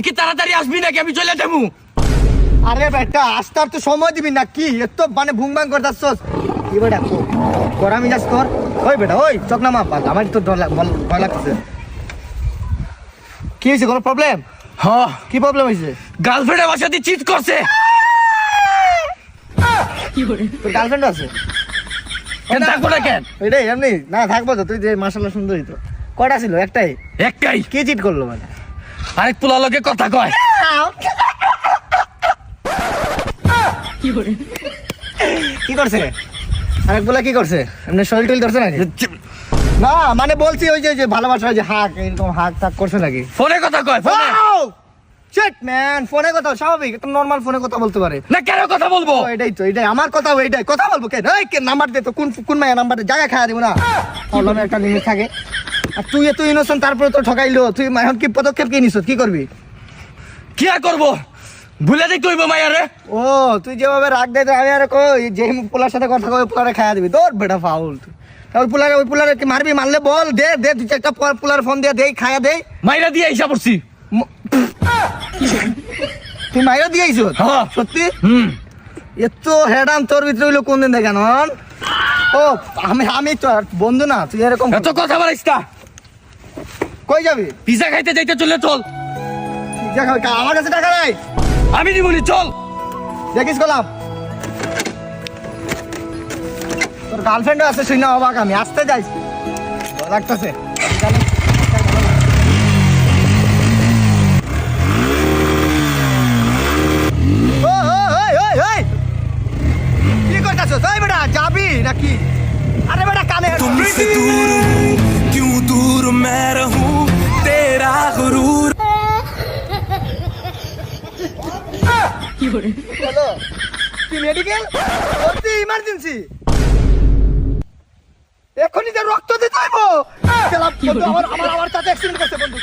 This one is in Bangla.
কি তাড়াতাড়ি আসবি নাকি আমি চলে যাবো? আরে বেটা আসতে আর তো সময় দিবি না কি এত মানে ভুং ভাং করতাছস কি বেটা কর আমি যাস কর ওই বেটা ওই চক না মা আমার তো ভয় লাগতেছে কি হয়েছে কোনো প্রবলেম হ্যাঁ কি প্রবলেম হয়েছে গার্লফ্রেন্ডের বাসাতে চিট করছে। তোর গার্লফ্রেন্ড আছে কেন থাকবো না কেন? এটাই এমনি না থাকবো তো তুই যে মাশাআল্লাহ সুন্দরী তো কয়টা ছিল একটাই একটাই। কি চিট করলো মানে আরেক পোলা লোকে কথা কয়। কি করছে আরেক বলে কি করছে এমনি শরীর টইল ধরছে নাকি না মানে বলছি ওই যে ভালোবাসা ওই যে হাক এরকম হাক টাক করছে নাকি ফোনে কথা কয় ফোনে। শিট ম্যান ফোনে কথা স্বাভাবিক একটা নরমাল ফোনে কথা বলতে পারে না কেন কথা বলবো? এটাই আমার কথা ওইটাই কথা বলবো কেন এই কে নাম্বার দে তো কোন মায়া নাম্বার জায়গা খাওয়া দিব না বললাম একটা লিমিট থাকে আর তুই এত ইনোসেন্ট তারপরে তো ঠকাইলো তুই এখন কি পদক্ষেপ কি নিছ কি করবি কি আর করবো ভুলে দেখতে হইব মায়ারে। ও তুই যেভাবে রাগ দে আমি আর কই যে পোলার সাথে কথা কই পোলারে খাওয়া দিবি তোর বেটা ফাউল ওই পোলারে কি মারবি মারলে বল দে তুই একটা পোলার ফোন দিয়ে দেই খায়া দেই মাইরা দিয়ে হিসাব করছি। তুই মাইরা দিয়েছিস হ্যাঁ সত্যি হুম এত হেডাম তোর ভিতরে হইলো কোন দিন দেখেন ও আমি তো আর বন্ধু না তুই এরকম এত কথা বলিস না। কই যাবি পিজা খাইতে যাইতে চলে চল। আমার কাছে টাকা নাই আমি দিবনি চল। দেখিস গোলাম তোর গার্লফ্রেন্ড আছে শুই না অবাক আমি আসতে যাইস লাগতেছে কি করতেছ তাই বেটা যাবি নাকি আরে বেটা কানে तुमसे दूर हूँ क्यों दूर मैं रहूं तेरा गुरूर হ্যালো কি মেডিকেল সত্যি ইমার্জেন্সি এখনই যে রক্ত দিতে হইব আমার তাতে অ্যাক্সিডেন্ট করছে বন্ধু